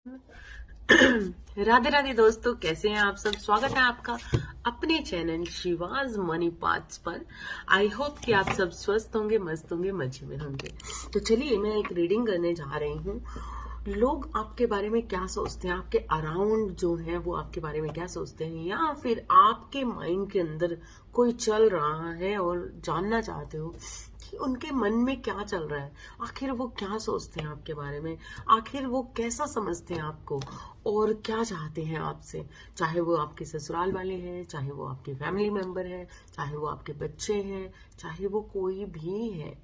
राधे राधे दोस्तों, कैसे हैं आप सब। स्वागत है आपका अपने चैनल शिवाज मनी पाथ्स पर। आई होप कि आप सब स्वस्थ होंगे, मस्त होंगे, मजे में होंगे। तो चलिए मैं एक रीडिंग करने जा रही हूँ। लोग आपके बारे में क्या सोचते हैं, आपके अराउंड जो है वो आपके बारे में क्या सोचते हैं, या फिर आपके माइंड के अंदर कोई चल रहा है और जानना चाहते हो कि उनके मन में क्या चल रहा है, आखिर वो क्या सोचते हैं आपके बारे में, आखिर वो कैसा समझते हैं आपको और क्या चाहते हैं आपसे। चाहे वो आपके ससुराल वाले हैं, चाहे वो आपके फैमिली मेंबर है, चाहे वो आपके बच्चे हैं, चाहे वो कोई भी है।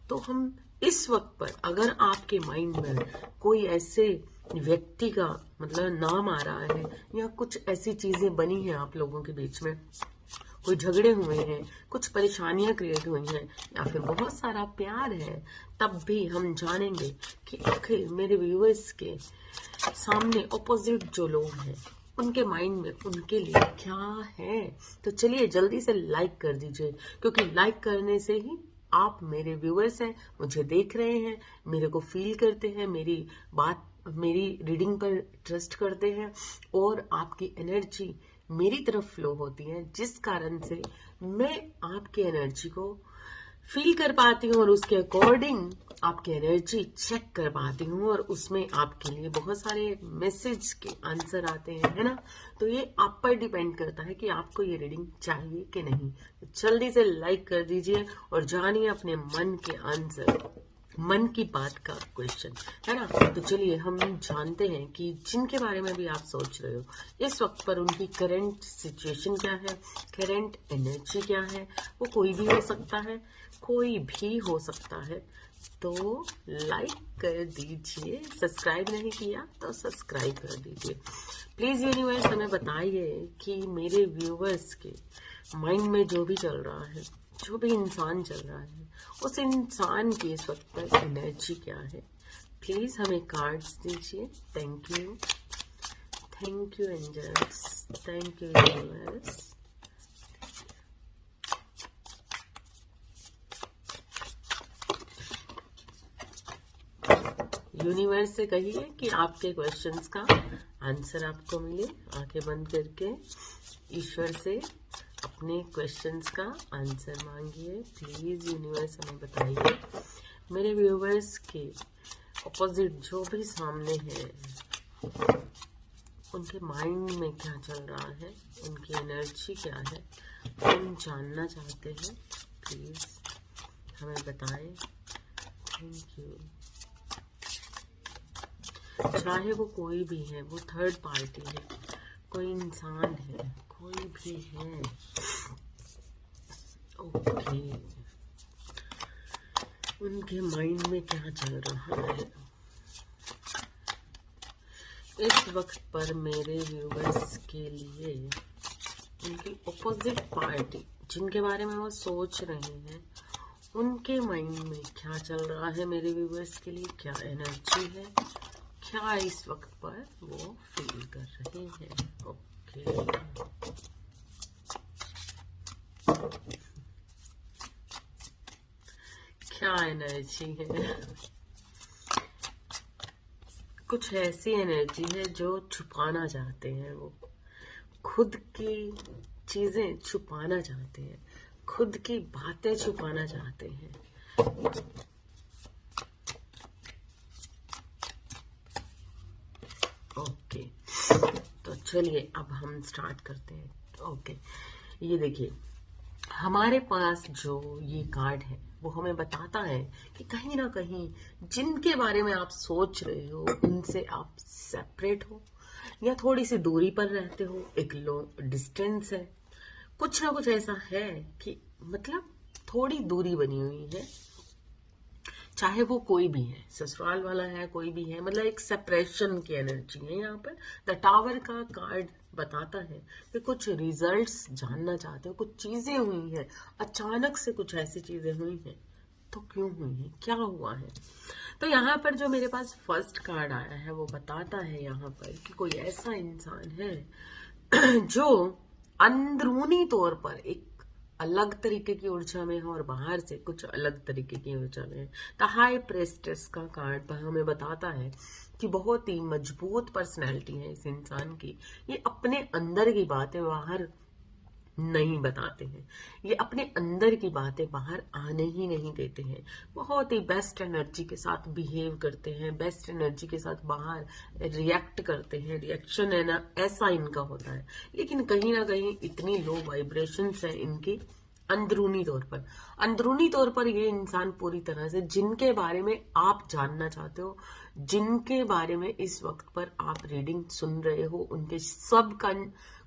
तो हम इस वक्त पर अगर आपके माइंड में कोई ऐसे व्यक्ति का मतलब नाम आ रहा है, या कुछ ऐसी चीजें बनी हैं आप लोगों के बीच में, कोई झगड़े हुए हैं, कुछ परेशानियां क्रिएट हुई हैं, या फिर बहुत सारा प्यार है, तब भी हम जानेंगे कि आखिर मेरे व्यूअर्स के सामने ऑपोजिट जो लोग हैं उनके माइंड में उनके लिए क्या है। तो चलिए जल्दी से लाइक कर दीजिए, क्योंकि लाइक करने से ही आप मेरे व्यूअर्स हैं, मुझे देख रहे हैं, मेरे को फील करते हैं, मेरी बात, मेरी रीडिंग पर ट्रस्ट करते हैं, और आपकी एनर्जी मेरी तरफ फ्लो होती है, जिस कारण से मैं आपकी एनर्जी को फील कर पाती हूँ और उसके अकॉर्डिंग आपकी एनर्जी चेक कर पाती हूँ, और उसमें आपके लिए बहुत सारे मैसेज के आंसर आते हैं, है ना। तो ये आप पर डिपेंड करता है कि आपको ये रीडिंग चाहिए कि नहीं। तो जल्दी से लाइक कर दीजिए और जानिए अपने मन के आंसर, मन की बात का क्वेश्चन, है ना। तो चलिए हम जानते हैं कि जिनके बारे में भी आप सोच रहे हो इस वक्त पर उनकी करंट सिचुएशन क्या है, करंट एनर्जी क्या है। वो कोई भी हो सकता है, कोई भी हो सकता है। तो लाइक कर दीजिए, सब्सक्राइब नहीं किया तो सब्सक्राइब कर दीजिए प्लीज। यूनिवर्स हमें बताइए कि मेरे व्यूवर्स के माइंड में जो भी चल रहा है, जो भी इंसान चल रहा है, उस इंसान की इस वक्त पर एनर्जी क्या है। प्लीज हमें कार्ड्स दीजिए। Thank you, thank you angels, thank you universe. Universe से कहिए कि आपके क्वेश्चंस का आंसर आपको मिले। आंखें बंद करके ईश्वर से अपने क्वेश्चंस का आंसर मांगिए। प्लीज यूनिवर्स हमें बताइए मेरे व्यूवर्स के ऑपोजिट जो भी सामने है उनके माइंड में क्या चल रहा है, उनकी एनर्जी क्या है, हम जानना चाहते हैं। प्लीज हमें बताएं। Thank you. चाहे वो कोई भी है, वो थर्ड पार्टी है, कोई इंसान है, कोई भी है। ओके, उनके माइंड में क्या चल रहा है इस वक्त पर मेरे व्यूवर्स के लिए। उनकी ऑपोजिट पार्टी जिनके बारे में वो सोच रहे हैं, उनके माइंड में क्या चल रहा है मेरे व्यूवर्स के लिए, क्या एनर्जी है, क्या इस वक्त पर वो फील कर रहे हैं। ओके, क्या एनर्जी है। कुछ ऐसी एनर्जी है जो छुपाना चाहते हैं, वो खुद की चीजें छुपाना चाहते हैं, खुद की बातें छुपाना चाहते हैं। ओके, तो चलिए अब हम स्टार्ट करते हैं। ओके, ये देखिए हमारे पास जो ये कार्ड है वो हमें बताता है कि कहीं ना कहीं जिनके बारे में आप सोच रहे हो उनसे आप सेपरेट हो, या थोड़ी सी दूरी पर रहते हो, एक लॉन्ग डिस्टेंस है, कुछ ना कुछ ऐसा है कि मतलब थोड़ी दूरी बनी हुई है। चाहे वो कोई भी है, ससुराल वाला है, कोई भी है, मतलब एक सेपरेशन की एनर्जी है यहाँ पर। द टावर का कार्ड बताता है कि कुछ रिजल्ट्स जानना चाहते हो, कुछ चीजें हुई हैं, अचानक से कुछ ऐसी चीजें हुई हैं। तो क्यों हुई है, क्या हुआ है। तो यहाँ पर जो मेरे पास फर्स्ट कार्ड आया है वो बताता है यहाँ पर कि कोई ऐसा इंसान है जो अंदरूनी तौर पर एक अलग तरीके की ऊर्जा में है और बाहर से कुछ अलग तरीके की ऊर्जा में है। द हाई प्रेस्टेस का कार्ड हमें बताता है कि बहुत ही मजबूत पर्सनैलिटी है इस इंसान की। ये अपने अंदर की बातें बाहर नहीं बताते हैं, ये अपने अंदर की बातें बाहर आने ही नहीं देते हैं। बहुत ही बेस्ट एनर्जी के साथ बिहेव करते हैं, बेस्ट एनर्जी के साथ बाहर रिएक्ट करते हैं। रिएक्शन है ना, ऐसा इनका होता है। लेकिन कहीं ना कहीं इतनी लो वाइब्रेशंस है इनकी अंदरूनी तौर पर ये इंसान पूरी तरह से, जिनके बारे में आप जानना चाहते हो, जिनके बारे में इस वक्त पर आप रीडिंग सुन रहे हो, उनके सब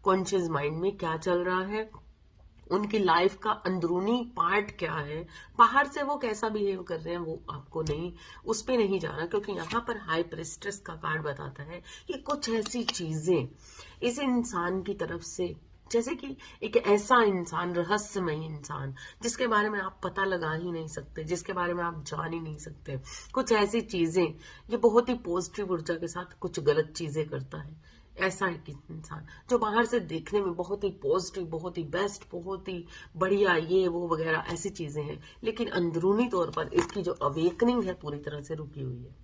कॉन्शियस माइंड में क्या चल रहा है, उनकी लाइफ का अंदरूनी पार्ट क्या है, बाहर से वो कैसा बिहेव कर रहे हैं, वो आपको नहीं, उस पे नहीं जाना। क्योंकि यहाँ पर हाई प्रेस्टेस का कार्ड बताता है कि कुछ ऐसी चीजें इस इंसान की तरफ से, जैसे कि एक ऐसा इंसान, रहस्यमय इंसान, जिसके बारे में आप पता लगा ही नहीं सकते, जिसके बारे में आप जान ही नहीं सकते, कुछ ऐसी चीजें, ये बहुत ही पॉजिटिव ऊर्जा के साथ कुछ गलत चीजें करता है। ऐसा एक इंसान जो बाहर से देखने में बहुत ही पॉजिटिव, बहुत ही बेस्ट, बहुत ही बढ़िया, ये वो वगैरह ऐसी चीजें हैं, लेकिन अंदरूनी तौर पर इसकी जो अवेकनिंग है पूरी तरह से रुकी हुई है।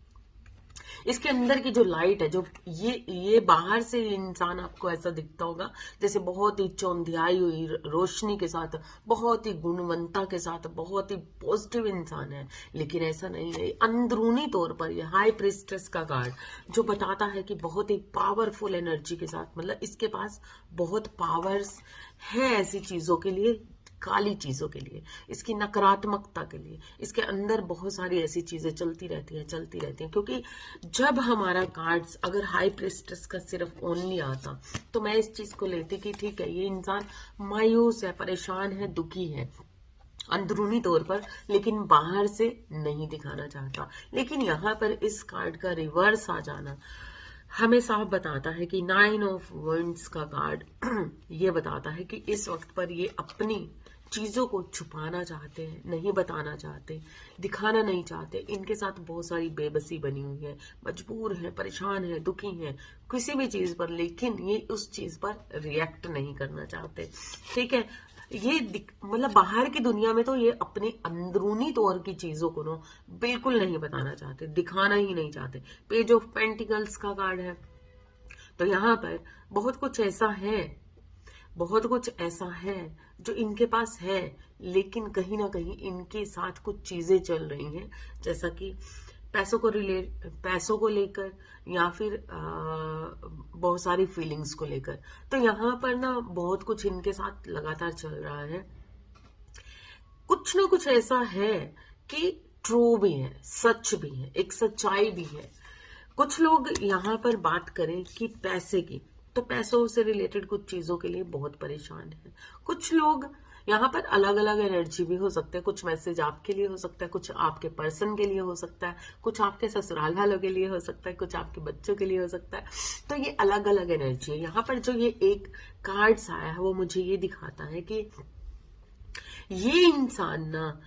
इसके अंदर की जो लाइट है, जो ये बाहर से इंसान आपको ऐसा दिखता होगा जैसे बहुत ही चौंधियाई हुई रोशनी के साथ, बहुत ही गुणवंता के साथ, बहुत ही पॉजिटिव इंसान है, लेकिन ऐसा नहीं है। अंदरूनी तौर पर ये हाई प्रिस्टेस का कार्ड जो बताता है कि बहुत ही पावरफुल एनर्जी के साथ, मतलब इसके पास बहुत पावर्स है ऐसी चीजों के लिए, काली चीजों के लिए, इसकी नकारात्मकता के लिए, इसके अंदर बहुत सारी ऐसी चीजें चलती रहती हैं। क्योंकि जब हमारा कार्ड्स अगर हाई प्रिस्टेस का सिर्फ ओनली आता तो मैं इस चीज को लेती कि ठीक है, ये इंसान मायूस है, परेशान है, दुखी है अंदरूनी तौर पर, लेकिन बाहर से नहीं दिखाना चाहता। लेकिन यहाँ पर इस कार्ड का रिवर्स आ जाना हमें साफ बताता है कि 9 ऑफ वंड्स का कार्ड ये बताता है कि इस वक्त पर ये अपनी चीजों को छुपाना चाहते हैं, नहीं बताना चाहते, दिखाना नहीं चाहते। इनके साथ बहुत सारी बेबसी बनी हुई है, मजबूर है, परेशान है, दुखी है किसी भी चीज पर, लेकिन ये उस चीज पर रिएक्ट नहीं करना चाहते। ठीक है, ये मतलब बाहर की दुनिया में तो ये अपने अंदरूनी तौर की चीजों को ना बिल्कुल नहीं बताना चाहते, दिखाना ही नहीं चाहते। पेज ऑफ पेंटिकल्स का कार्ड है, तो यहाँ पर बहुत कुछ ऐसा है जो इनके पास है, लेकिन कहीं ना कहीं इनके साथ कुछ चीजें चल रही हैं, जैसा कि पैसों को लेकर, या फिर बहुत सारी फीलिंग्स को लेकर। तो यहाँ पर ना बहुत कुछ इनके साथ लगातार चल रहा है। कुछ ना कुछ ऐसा है कि ट्रू भी है, सच भी है, एक सच्चाई भी है। कुछ लोग यहाँ पर बात करें कि पैसे की, तो पैसों से रिलेटेड कुछ चीजों के लिए बहुत परेशान है। कुछ लोग यहाँ पर अलग अलग एनर्जी भी हो सकते हैं, कुछ मैसेज आपके लिए हो सकता है, कुछ आपके पर्सन के लिए हो सकता है, कुछ आपके ससुराल वालों के लिए हो सकता है, कुछ आपके बच्चों के लिए हो सकता है। तो ये अलग अलग एनर्जी है। यहाँ पर जो ये एक कार्ड्स आया है वो मुझे ये दिखाता है कि ये इंसान ना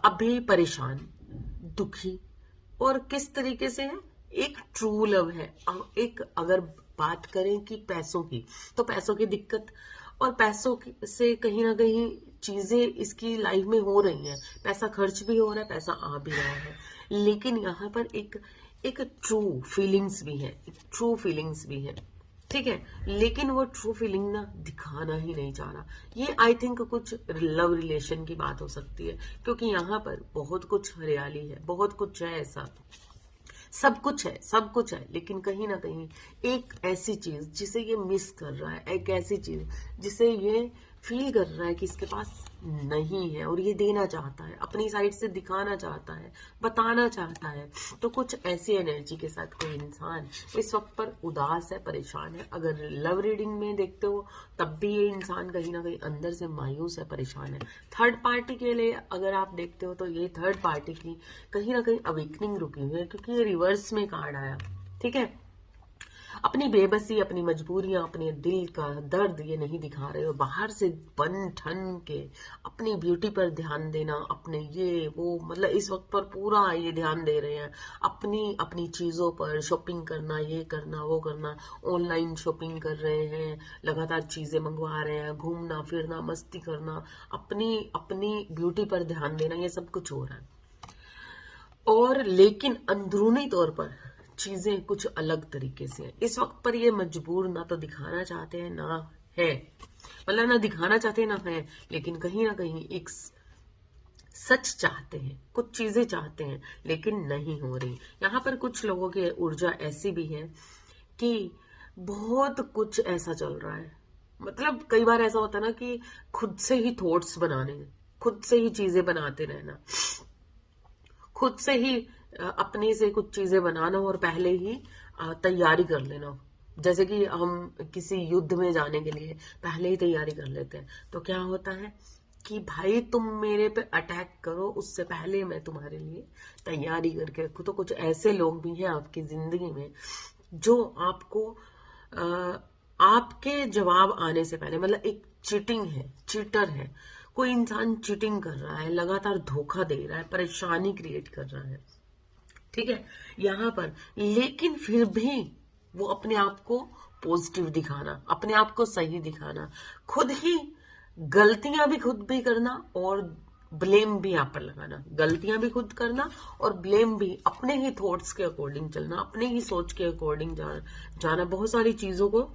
अभी परेशान, दुखी, और किस तरीके से है, एक ट्रू लव है। एक अगर बात करें कि पैसों की, तो पैसों की दिक्कत और पैसों से कहीं ना कहीं चीजें इसकी लाइफ में हो रही हैं, पैसा खर्च भी हो रहा है, पैसा आ भी रहा है, लेकिन यहाँ पर एक ट्रू फीलिंग्स भी है। ठीक है, लेकिन वो ट्रू फीलिंग ना दिखाना ही नहीं चाह रहा। ये आई थिंक कुछ लव रिलेशन की बात हो सकती है, क्योंकि यहाँ पर बहुत कुछ हरियाली है, बहुत कुछ है, ऐसा सब कुछ है, लेकिन कहीं ना कहीं एक ऐसी चीज जिसे ये मिस कर रहा है, एक ऐसी चीज जिसे ये फील कर रहा है कि इसके पास नहीं है, और ये देना चाहता है, अपनी साइड से दिखाना चाहता है, बताना चाहता है। तो कुछ ऐसी एनर्जी के साथ कोई इंसान इस वक्त पर उदास है, परेशान है। अगर लव रीडिंग में देखते हो तब भी ये इंसान कहीं ना कहीं अंदर से मायूस है, परेशान है। थर्ड पार्टी के लिए अगर आप देखते हो तो ये थर्ड पार्टी की कहीं ना कहीं अवेकनिंग रुकी हुई है, क्योंकि ये रिवर्स में कार्ड आया। ठीक है, अपनी बेबसी, अपनी मजबूरियां, अपने दिल का दर्द ये नहीं दिखा रहे हो, बाहर से बन ठन के अपनी ब्यूटी पर ध्यान देना, अपने ये वो, मतलब इस वक्त पर पूरा ये ध्यान दे रहे हैं अपनी अपनी चीजों पर, शॉपिंग करना, ये करना, वो करना, ऑनलाइन शॉपिंग कर रहे हैं, लगातार चीजें मंगवा रहे हैं, घूमना फिरना, मस्ती करना, अपनी अपनी ब्यूटी पर ध्यान देना, ये सब कुछ हो रहा है। और लेकिन अंदरूनी तौर पर चीजें कुछ अलग तरीके से हैं। इस वक्त पर ये मजबूर ना तो दिखाना चाहते हैं ना है, मतलब ना दिखाना चाहते हैं ना है, लेकिन कहीं ना कहीं एक सच चाहते हैं, कुछ चीजें चाहते हैं लेकिन नहीं हो रही। यहाँ पर कुछ लोगों की ऊर्जा ऐसी भी है कि बहुत कुछ ऐसा चल रहा है, मतलब कई बार ऐसा होता है ना कि खुद से ही थॉट्स बनाने, खुद से ही चीजें बनाते रहना, खुद से ही अपने से कुछ चीजें बनाना और पहले ही तैयारी कर लेना। जैसे कि हम किसी युद्ध में जाने के लिए पहले ही तैयारी कर लेते हैं, तो क्या होता है कि भाई तुम मेरे पे अटैक करो, उससे पहले मैं तुम्हारे लिए तैयारी करके रखूं। तो कुछ ऐसे लोग भी हैं आपकी जिंदगी में जो आपको आपके जवाब आने से पहले, मतलब एक चीटिंग है, चीटर है, कोई इंसान चीटिंग कर रहा है, लगातार धोखा दे रहा है, परेशानी क्रिएट कर रहा है, ठीक है यहाँ पर। लेकिन फिर भी वो अपने आप को पॉजिटिव दिखाना, अपने आप को सही दिखाना, खुद ही गलतियां भी खुद भी करना और ब्लेम भी आप पर लगाना, गलतियां भी खुद करना और ब्लेम भी अपने ही थॉट्स के अकॉर्डिंग चलना, अपने ही सोच के अकॉर्डिंग जाना, बहुत सारी चीजों को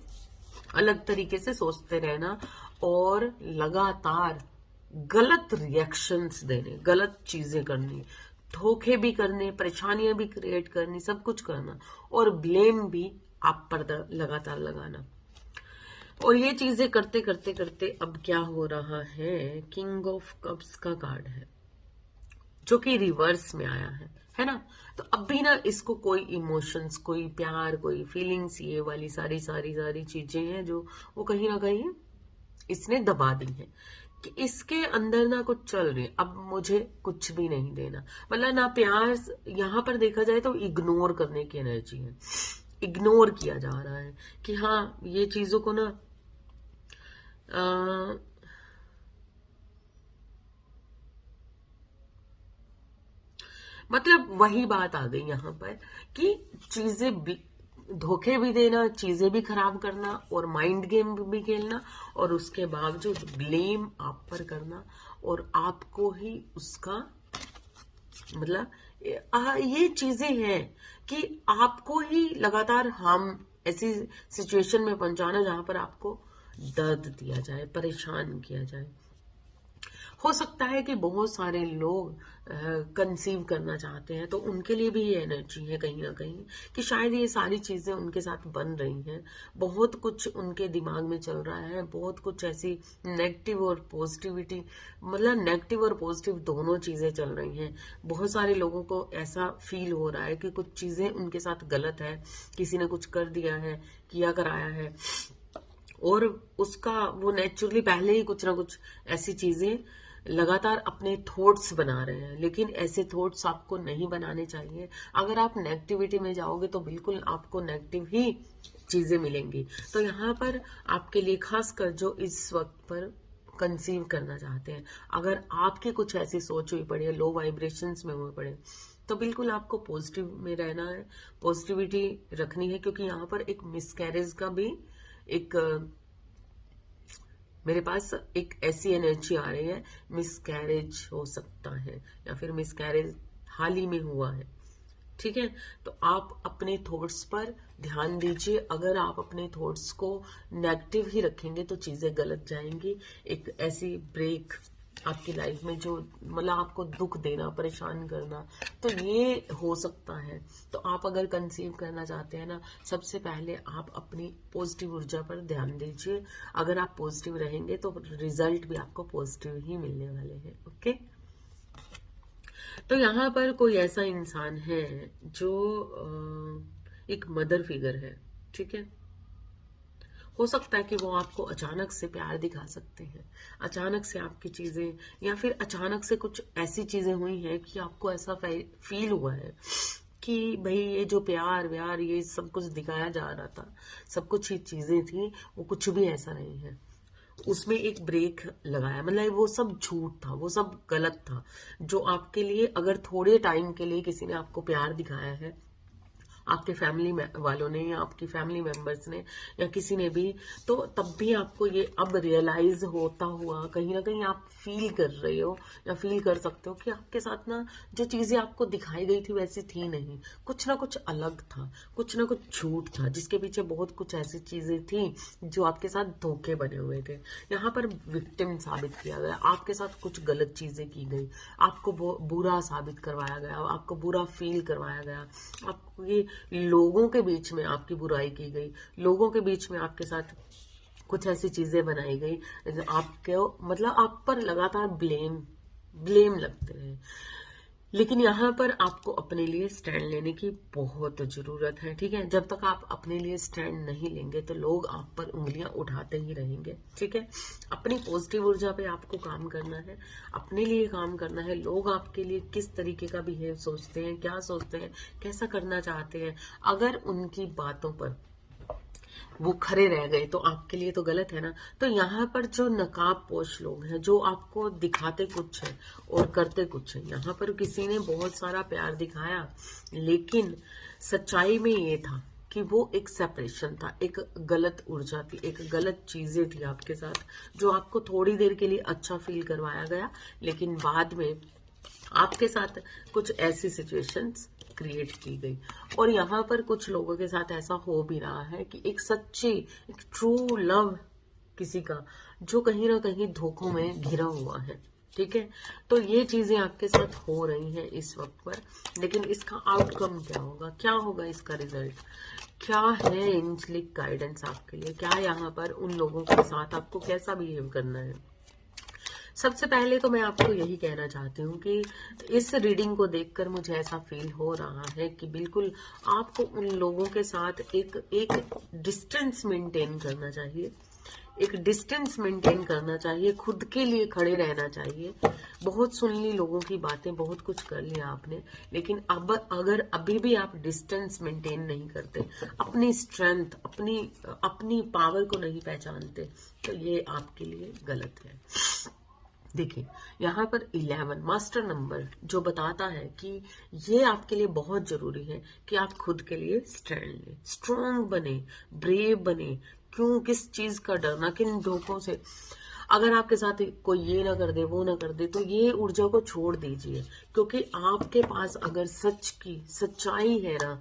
अलग तरीके से सोचते रहना और लगातार गलत रिएक्शंस देने, गलत चीजें करनी, धोखे भी करने, परेशानियां भी क्रिएट करनी, सब कुछ करना और ब्लेम भी आप पर लगातार लगाना। और ये चीजें करते करते करते अब क्या हो रहा है, किंग ऑफ कप्स का कार्ड है जो कि रिवर्स में आया है ना। तो अब भी ना इसको कोई इमोशंस, कोई प्यार, कोई फीलिंग्स, ये वाली सारी सारी सारी चीजें हैं जो वो कहीं ना कहीं इसने दबा दी है कि इसके अंदर ना कुछ चल रही है, अब मुझे कुछ भी नहीं देना, मतलब ना प्यार। यहाँ पर देखा जाए तो इग्नोर करने की एनर्जी है, इग्नोर किया जा रहा है कि हाँ ये चीजों को ना मतलब वही बात आ गई यहाँ पर कि चीजें धोखे भी देना, चीजें भी खराब करना और माइंड गेम भी खेलना और उसके बावजूद ब्लेम आप पर करना और आपको ही उसका मतलब ये चीजें हैं कि आपको ही लगातार हम ऐसी सिचुएशन में पहुंचाना जहां पर आपको दर्द दिया जाए, परेशान किया जाए। हो सकता है कि बहुत सारे लोग कंसीव करना चाहते हैं, तो उनके लिए भी ये एनर्जी है कहीं ना कहीं कि शायद ये सारी चीजें उनके साथ बन रही हैं, बहुत कुछ उनके दिमाग में चल रहा है, बहुत कुछ ऐसी नेगेटिव और पॉजिटिविटी, मतलब नेगेटिव और पॉजिटिव दोनों चीजें चल रही हैं। बहुत सारे लोगों को ऐसा फील हो रहा है कि कुछ चीजें उनके साथ गलत है, किसी ने कुछ कर दिया है, किया कराया है और उसका वो नेचुरली पहले ही कुछ ना कुछ ऐसी चीजें लगातार अपने थॉट्स बना रहे हैं। लेकिन ऐसे थॉट्स आपको नहीं बनाने चाहिए। अगर आप नेगेटिविटी में जाओगे तो बिल्कुल आपको नेगेटिव ही चीजें मिलेंगी। तो यहाँ पर आपके लिए खासकर जो इस वक्त पर कंसीव करना चाहते हैं, अगर आपकी कुछ ऐसी सोच हुई पड़ी है, लो वाइब्रेशंस में हुए पड़े, तो बिल्कुल आपको पॉजिटिव में रहना है, पॉजिटिविटी रखनी है। क्योंकि यहाँ पर एक मिसकैरेज का भी एक मेरे पास एक ऐसी एनर्जी आ रही है, मिसकैरेज हो सकता है या फिर मिसकैरेज हाल ही में हुआ है, ठीक है। तो आप अपने थॉट्स पर ध्यान दीजिए। अगर आप अपने थॉट्स को नेगेटिव ही रखेंगे तो चीजें गलत जाएंगी। एक ऐसी ब्रेक आपकी लाइफ में जो मतलब आपको दुख देना, परेशान करना, तो ये हो सकता है। तो आप अगर कंसीव करना चाहते हैं ना, सबसे पहले आप अपनी पॉजिटिव ऊर्जा पर ध्यान दीजिए। अगर आप पॉजिटिव रहेंगे तो रिजल्ट भी आपको पॉजिटिव ही मिलने वाले हैं, ओके। तो यहाँ पर कोई ऐसा इंसान है जो एक मदर फिगर है, ठीक है। हो सकता है कि वो आपको अचानक से प्यार दिखा सकते हैं, अचानक से आपकी चीजें, या फिर अचानक से कुछ ऐसी चीजें हुई हैं कि आपको ऐसा फील हुआ है कि भाई ये जो प्यार व्यार ये सब कुछ दिखाया जा रहा था, सब कुछ ही चीजें थी, वो कुछ भी ऐसा नहीं है। उसमें एक ब्रेक लगाया, मतलब वो सब झूठ था, वो सब गलत था। जो आपके लिए अगर थोड़े टाइम के लिए किसी ने आपको प्यार दिखाया है, आपके फैमिली वालों ने या आपकी फैमिली मेंबर्स ने या किसी ने भी, तो तब भी आपको ये अब रियलाइज होता हुआ कहीं ना कहीं आप फील कर रहे हो या फील कर सकते हो कि आपके साथ ना जो चीजें आपको दिखाई गई थी वैसी थी नहीं, कुछ ना कुछ अलग था, कुछ ना कुछ झूठ था, जिसके पीछे बहुत कुछ ऐसी चीजें थी जो आपके साथ धोखे बने हुए थे। यहाँ पर विक्टिम साबित किया गया, आपके साथ कुछ गलत चीजें की गई, आपको बुरा साबित करवाया गया, आपको बुरा फील करवाया गया, आपको ये लोगों के बीच में आपकी बुराई की गई, लोगों के बीच में आपके साथ कुछ ऐसी चीजें बनाई गई, आपके मतलब आप पर लगातार ब्लेम लगते रहे। लेकिन यहाँ पर आपको अपने लिए स्टैंड लेने की बहुत जरूरत है, ठीक है। जब तक आप अपने लिए स्टैंड नहीं लेंगे तो लोग आप पर उंगलियां उठाते ही रहेंगे, ठीक है। अपनी पॉजिटिव ऊर्जा पे आपको काम करना है, अपने लिए काम करना है। लोग आपके लिए किस तरीके का बिहेव सोचते हैं, क्या सोचते हैं, कैसा करना चाहते हैं, अगर उनकी बातों पर वो खरे रह गए तो आपके लिए तो गलत है ना। तो यहाँ पर जो नकाबपोश लोग हैं, जो आपको दिखाते कुछ है और करते कुछ है, यहाँ पर किसी ने बहुत सारा प्यार दिखाया, लेकिन सच्चाई में ये था कि वो एक सेपरेशन था, एक गलत ऊर्जा थी, एक गलत चीजें थी आपके साथ, जो आपको थोड़ी देर के लिए अच्छा फील करवाया गया, लेकिन बाद में आपके साथ कुछ ऐसी सिचुएशंस क्रिएट की गई। और यहाँ पर कुछ लोगों के साथ ऐसा हो भी रहा है कि एक सच्ची, एक ट्रू लव किसी का जो कहीं ना कहीं धोखों में घिरा हुआ है, ठीक है। तो ये चीजें आपके साथ हो रही हैं इस वक्त पर, लेकिन इसका आउटकम क्या होगा, क्या होगा इसका रिजल्ट, क्या है एंजेलिक गाइडेंस आपके लिए, क्या यहाँ पर उन लोगों के साथ आपको कैसा बिहेव करना है। सबसे पहले तो मैं आपको यही कहना चाहती हूँ कि इस रीडिंग को देखकर मुझे ऐसा फील हो रहा है कि बिल्कुल आपको उन लोगों के साथ एक डिस्टेंस मेंटेन करना चाहिए, एक डिस्टेंस मेंटेन करना चाहिए, खुद के लिए खड़े रहना चाहिए। बहुत सुन ली लोगों की बातें, बहुत कुछ कर लिया आपने, लेकिन अब अगर अभी भी आप डिस्टेंस मेंटेन नहीं करते, अपनी स्ट्रेंथ, अपनी पावर को नहीं पहचानते, तो ये आपके लिए गलत है। देखिए यहाँ पर 11 मास्टर नंबर जो बताता है कि ये आपके लिए बहुत जरूरी है कि आप खुद के लिए स्टैंड लें, स्ट्रॉन्ग बने, ब्रेव बने। क्यों, किस चीज का डरना, किन धोखों से। अगर आपके साथ कोई ये ना कर दे, वो ना कर दे, तो ये ऊर्जा को छोड़ दीजिए, क्योंकि आपके पास अगर सच्चाई है ना,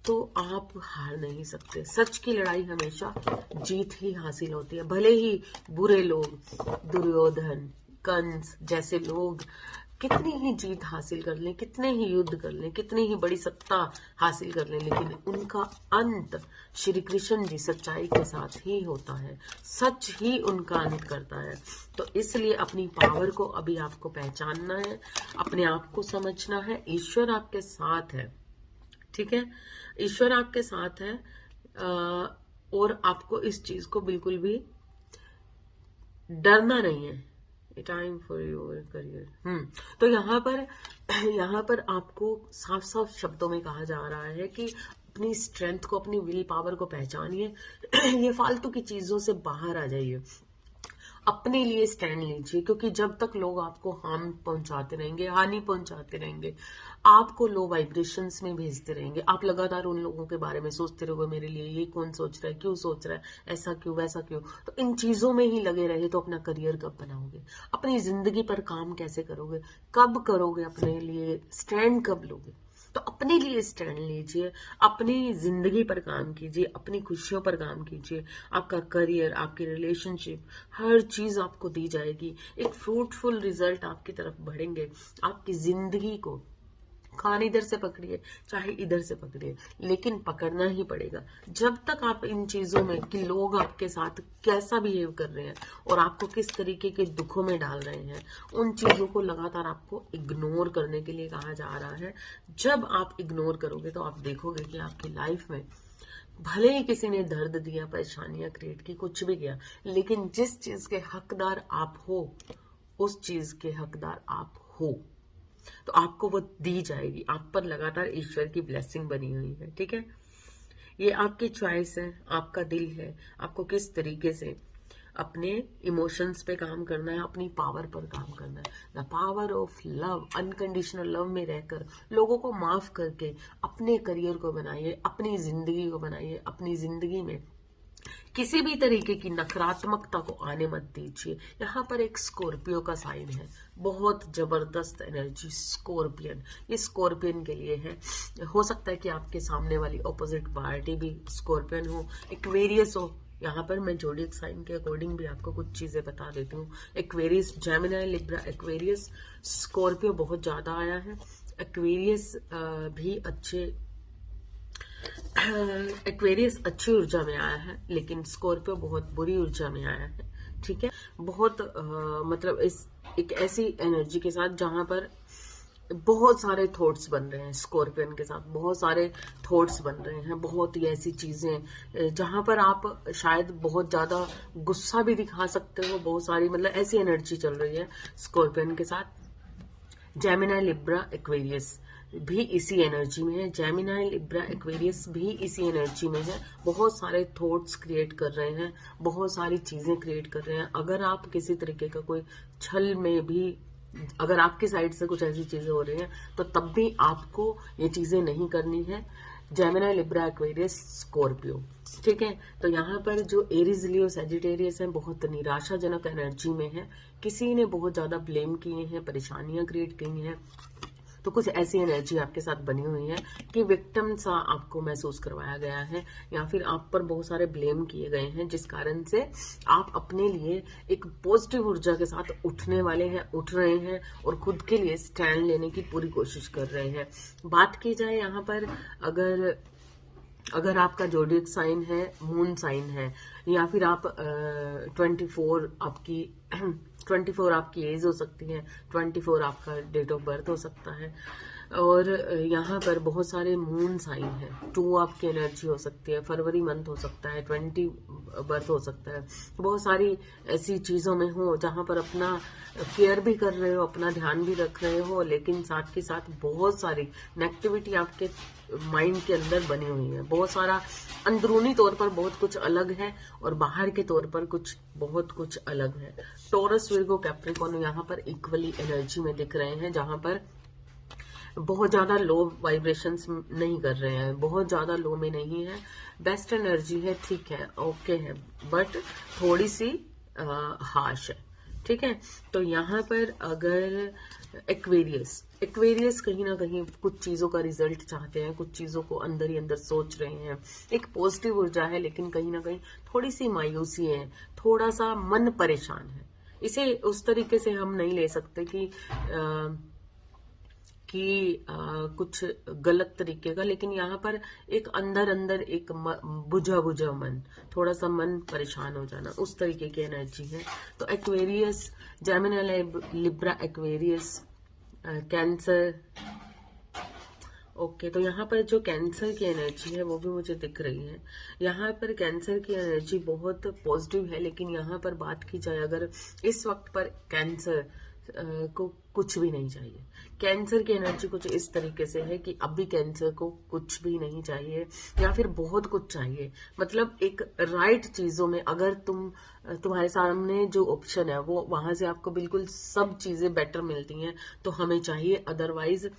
तो आप हार नहीं सकते। सच की लड़ाई हमेशा जीत ही हासिल होती है। भले ही बुरे लोग, दुर्योधन, कंस जैसे लोग कितनी ही जीत हासिल कर लें, कितने ही युद्ध कर लें, कितनी ही बड़ी सत्ता हासिल कर लें, लेकिन उनका अंत श्री कृष्ण जी सच्चाई के साथ ही होता है, सच ही उनका अंत करता है। तो इसलिए अपनी पावर को अभी आपको पहचानना है, अपने आप को समझना है। ईश्वर आपके साथ है, ठीक है, ईश्वर आपके साथ है। और आपको इस चीज को बिल्कुल भी डरना नहीं है। Time for your career. तो यहाँ पर आपको साफ साफ शब्दों में कहा जा रहा है कि अपनी स्ट्रेंथ को, अपनी विल पावर को पहचानिए। ये फालतू की चीजों से बाहर आ जाइए, अपने लिए स्टैंड लीजिए, क्योंकि जब तक लोग आपको हार्म पहुंचाते रहेंगे, हानि पहुंचाते रहेंगे, आपको लो वाइब्रेशंस में भेजते रहेंगे, आप लगातार उन लोगों के बारे में सोचते रहोगे, मेरे लिए ये कौन सोच रहा है, क्यों सोच रहा है, ऐसा क्यों, वैसा क्यों। तो इन चीजों में ही लगे रहे तो अपना करियर कब बनाओगे, अपनी जिंदगी पर काम कैसे करोगे, कब करोगे, अपने लिए स्टैंड कब लोगे। तो अपने लिए स्टैंड लीजिए, अपनी जिंदगी पर काम कीजिए, अपनी खुशियों पर काम कीजिए। आपका करियर, आपकी रिलेशनशिप, हर चीज आपको दी जाएगी, एक फ्रूटफुल रिजल्ट आपकी तरफ बढ़ेंगे। आपकी जिंदगी को खान इधर से पकड़िए, चाहे इधर से पकड़िए, लेकिन पकड़ना ही पड़ेगा। जब तक आप इन चीजों में कि लोग आपके साथ कैसा बिहेव कर रहे हैं और आपको किस तरीके के दुखों में डाल रहे हैं, उन चीजों को लगातार आपको इग्नोर करने के लिए कहा जा रहा है। जब आप इग्नोर करोगे तो आप देखोगे कि आपकी लाइफ में भले ही किसी ने दर्द दिया, परेशानियां क्रिएट की, कुछ भी किया, लेकिन जिस चीज के हकदार आप हो, उस चीज के हकदार आप हो। तो आपको वो दी जाएगी। आप पर लगातार ईश्वर की ब्लेसिंग बनी हुई है, ठीक है। ये आपकी चॉइस है, आपका दिल है, आपको किस तरीके से अपने इमोशंस पे काम करना है, अपनी पावर पर काम करना है। The power of love, unconditional love में रहकर लोगों को माफ करके अपने करियर को बनाइए, अपनी जिंदगी को बनाइए। अपनी जिंदगी में किसी भी तरीके की नकारात्मकता को आने मत दीजिए। यहाँ पर एक स्कॉर्पियो का साइन है, बहुत जबरदस्त एनर्जी स्कॉर्पियन, ये स्कॉर्पियन के लिए है। हो सकता है कि आपके सामने वाली ऑपोजिट पार्टी भी स्कॉर्पियन हो, एक्वेरियस हो। यहाँ पर मैं जोडिएक साइन के अकॉर्डिंग भी आपको कुछ चीजें बता देती हूँ। Aquarius, Gemini, Libra, Aquarius, Scorpio बहुत ज्यादा आया है। एक्वेरियस भी अच्छे, एक्वेरियस अच्छी ऊर्जा में आया है, लेकिन स्कॉर्पियो बहुत बुरी ऊर्जा में आया है, ठीक है। बहुत मतलब इस एक ऐसी एनर्जी के साथ जहां पर बहुत सारे थॉट्स बन रहे हैं। स्कॉर्पियन के साथ बहुत सारे थॉट्स बन रहे हैं, बहुत ही ऐसी चीजें जहां पर आप शायद बहुत ज्यादा गुस्सा भी दिखा सकते हो। बहुत सारी मतलब ऐसी एनर्जी चल रही है स्कॉर्पियन के साथ। जेमिनी, लिब्रा, एक्वेरियस भी इसी एनर्जी में है। जेमिनी, लिब्रा, एक्वेरियस भी इसी एनर्जी में है। बहुत सारे थॉट्स क्रिएट कर रहे हैं, बहुत सारी चीजें क्रिएट कर रहे हैं। अगर आप किसी तरीके का कोई छल में भी, अगर आपकी साइड से कुछ ऐसी चीजें हो रही हैं तो तब भी आपको ये चीजें नहीं करनी है। जेमिनी, लिब्रा, एक्वेरियस, स्कॉर्पियो, ठीक है। तो यहाँ पर जो एरीज, लियो, सैजिटेरियस है, बहुत निराशाजनक एनर्जी में है। किसी ने बहुत ज्यादा ब्लेम किए हैं, परेशानियां क्रिएट की हैं। तो कुछ ऐसी एनर्जी आपके साथ बनी हुई है कि विक्टिम सा आपको महसूस करवाया गया है, या फिर आप पर बहुत सारे ब्लेम किए गए हैं, जिस कारण से आप अपने लिए एक पॉजिटिव ऊर्जा के साथ उठने वाले हैं, उठ रहे हैं और खुद के लिए स्टैंड लेने की पूरी कोशिश कर रहे हैं। बात की जाए यहाँ पर, अगर आपका जोडिएक साइन है, मून साइन है, या फिर आप 24 आपकी 24 आपकी एज हो सकती है, 24 आपका डेट ऑफ बर्थ हो सकता है, और यहाँ पर बहुत सारे मून साइन है। 2 आपकी एनर्जी हो सकती है, फरवरी मंथ हो सकता है, 20 बर्थ हो सकता है। बहुत सारी ऐसी चीजों में हो जहां पर अपना केयर भी कर रहे हो, अपना ध्यान भी रख रहे हो, लेकिन साथ के साथ बहुत सारी नेगेटिविटी आपके माइंड के अंदर बनी हुई है। बहुत सारा अंदरूनी तौर पर बहुत कुछ अलग है और बाहर के तौर पर बहुत कुछ अलग है। टॉरस, विर्गो, कैप्रिकॉर्न यहाँ पर इक्वली एनर्जी में दिख रहे हैं, जहां पर बहुत ज्यादा लो वाइब्रेशंस नहीं कर रहे हैं, बहुत ज्यादा लो में नहीं है। बेस्ट एनर्जी है, ठीक है, ओके है, बट थोड़ी सी हार्श है, ठीक है। तो यहाँ पर अगर एक्वेरियस कहीं ना कहीं कुछ चीजों का रिजल्ट चाहते हैं, कुछ चीजों को अंदर ही अंदर सोच रहे हैं। एक पॉजिटिव ऊर्जा है, लेकिन कहीं ना कहीं थोड़ी सी मायूसी है, थोड़ा सा मन परेशान है। इसे उस तरीके से हम नहीं ले सकते कि कुछ गलत तरीके का, लेकिन यहाँ पर एक अंदर एक बुझा मन, थोड़ा सा मन परेशान हो जाना, उस तरीके की एनर्जी है। तो Aquarius, Gemini, Libra, Aquarius, cancer, okay. तो यहाँ पर जो कैंसर की एनर्जी है वो भी मुझे दिख रही है। यहाँ पर कैंसर की एनर्जी बहुत पॉजिटिव है, लेकिन यहाँ पर बात की जाए, अगर इस वक्त पर कैंसर को कुछ भी नहीं चाहिए, कैंसर की एनर्जी कुछ इस तरीके से है कि अभी कैंसर को कुछ भी नहीं चाहिए, या फिर बहुत कुछ चाहिए। मतलब एक राइट चीजों में, अगर तुम्हारे सामने जो ऑप्शन है वो वहां से आपको बिल्कुल सब चीजें बेटर मिलती हैं तो हमें चाहिए, अदरवाइज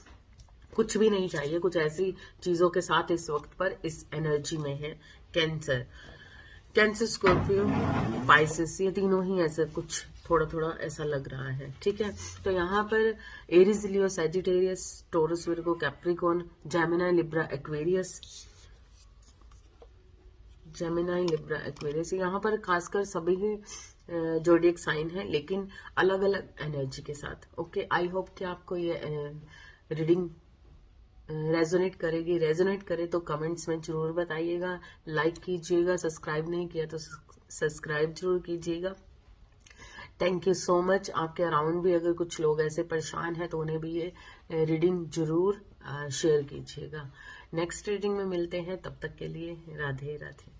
कुछ भी नहीं चाहिए। कुछ ऐसी चीजों के साथ इस वक्त पर इस एनर्जी में है कैंसर, स्कॉर्पियो, पाइसेस, ये तीनों ही ऐसे कुछ थोड़ा ऐसा लग रहा है, ठीक है। तो यहाँ पर Aries, Leo, Sagittarius, Taurus, Virgo, Capricorn, Gemini, Libra, Aquarius, यहाँ पर खासकर सभी ही जोडिएक साइन है, लेकिन अलग अलग एनर्जी के साथ। ओके, आई होप कि आपको ये रीडिंग रेजोनेट करेगी। रेजोनेट करे तो कमेंट्स में जरूर बताइएगा, लाइक कीजिएगा, सब्सक्राइब नहीं किया तो सब्सक्राइब जरूर कीजिएगा। Thank you so much. आपके अराउंड भी अगर कुछ लोग ऐसे परेशान हैं तो उन्हें भी ये रीडिंग जरूर शेयर कीजिएगा। नेक्स्ट रीडिंग में मिलते हैं, तब तक के लिए राधे राधे।